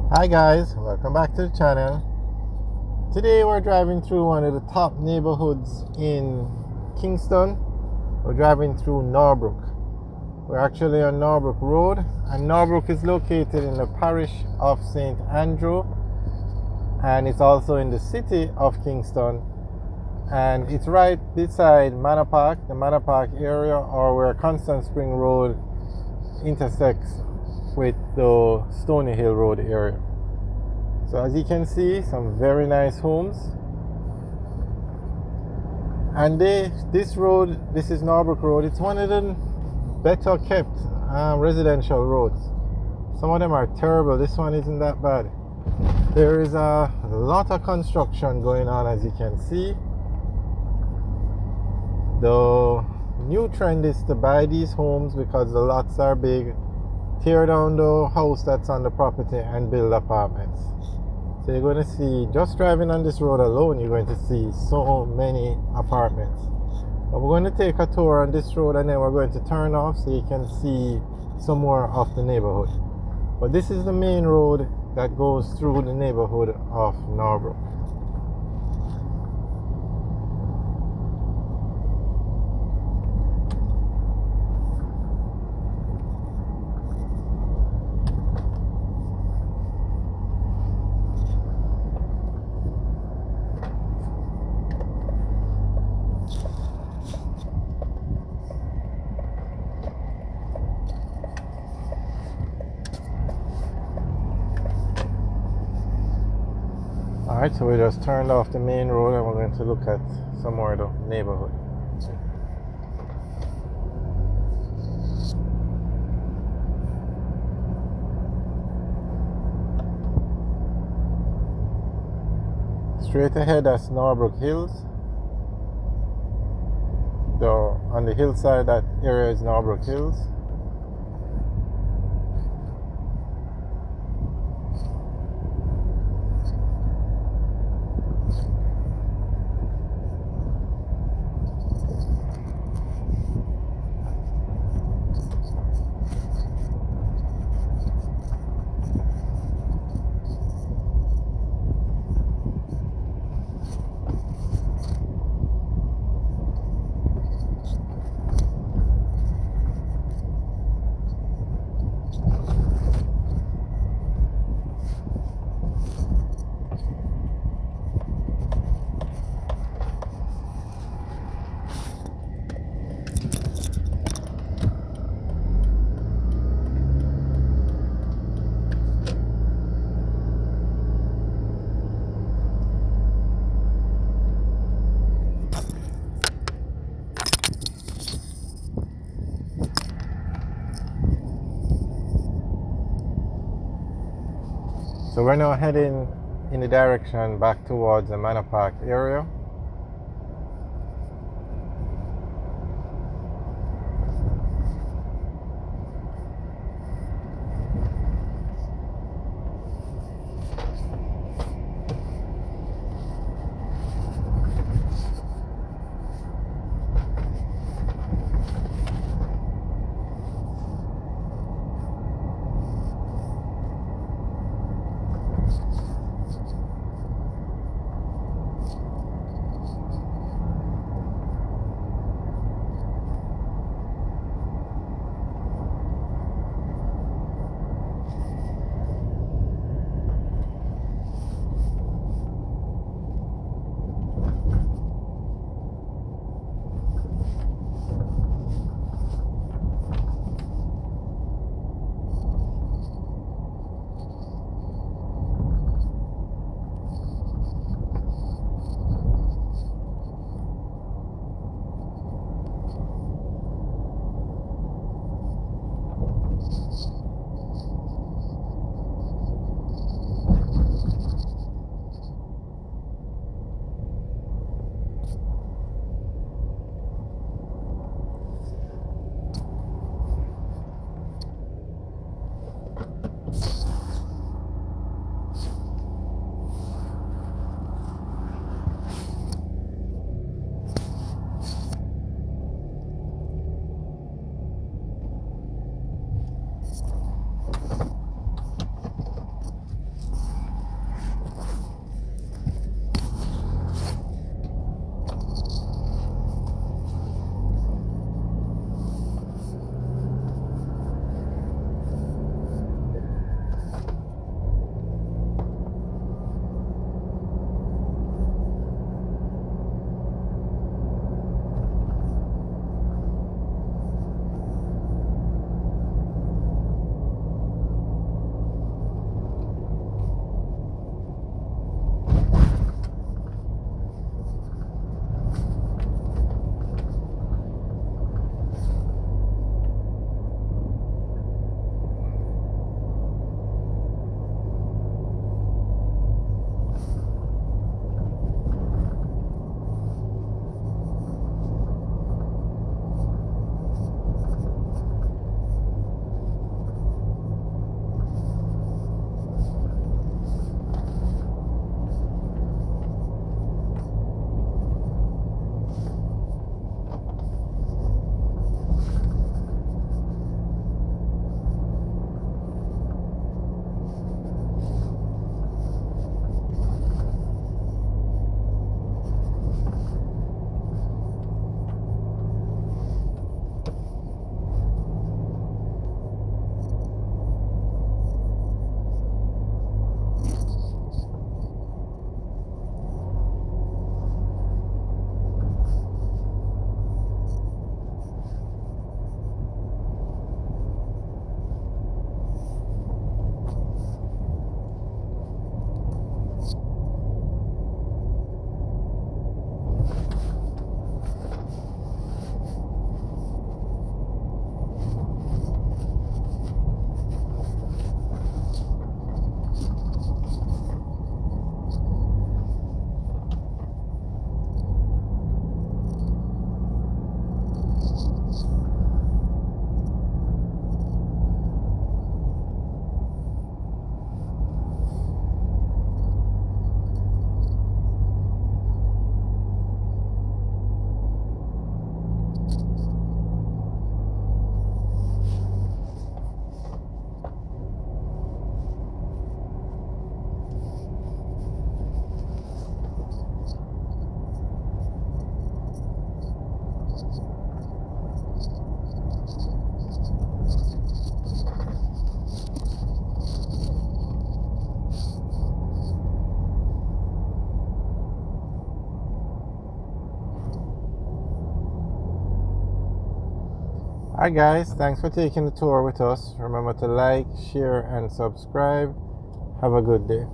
Hi guys, welcome back to the channel. Today we're driving through one of the top neighborhoods in Kingston. We're driving through Norbrook. We're actually on Norbrook Road, and Norbrook is located in the parish of St. Andrew, and it's also in the city of Kingston, and it's right beside Manor Park, the Manor Park area, or where Constant Spring Road intersects with the Stony Hill Road area. So as you can see, some very nice homes. And this road, this is Norbrook Road, it's one of the better kept residential roads. Some of them are terrible, this one isn't that bad. There is a lot of construction going on, as you can see. The new trend is to buy these homes because the lots are big, tear down the house that's on the property and build apartments. So you're going to see, just driving on this road alone, you're going to see so many apartments. But we're going to take a tour on this road and then we're going to turn off so you can see some more of the neighborhood. But this is the main road that goes through the neighborhood of Norbrook. Alright, so we just turned off the main road and we're going to look at some more of the neighborhood. Straight ahead, that's Norbrook Hills. On the hillside, that area is Norbrook Hills. So we're now heading in the direction back towards the Manor Park area. Alright guys, thanks for taking the tour with us. Remember to like, share and subscribe. Have a good day.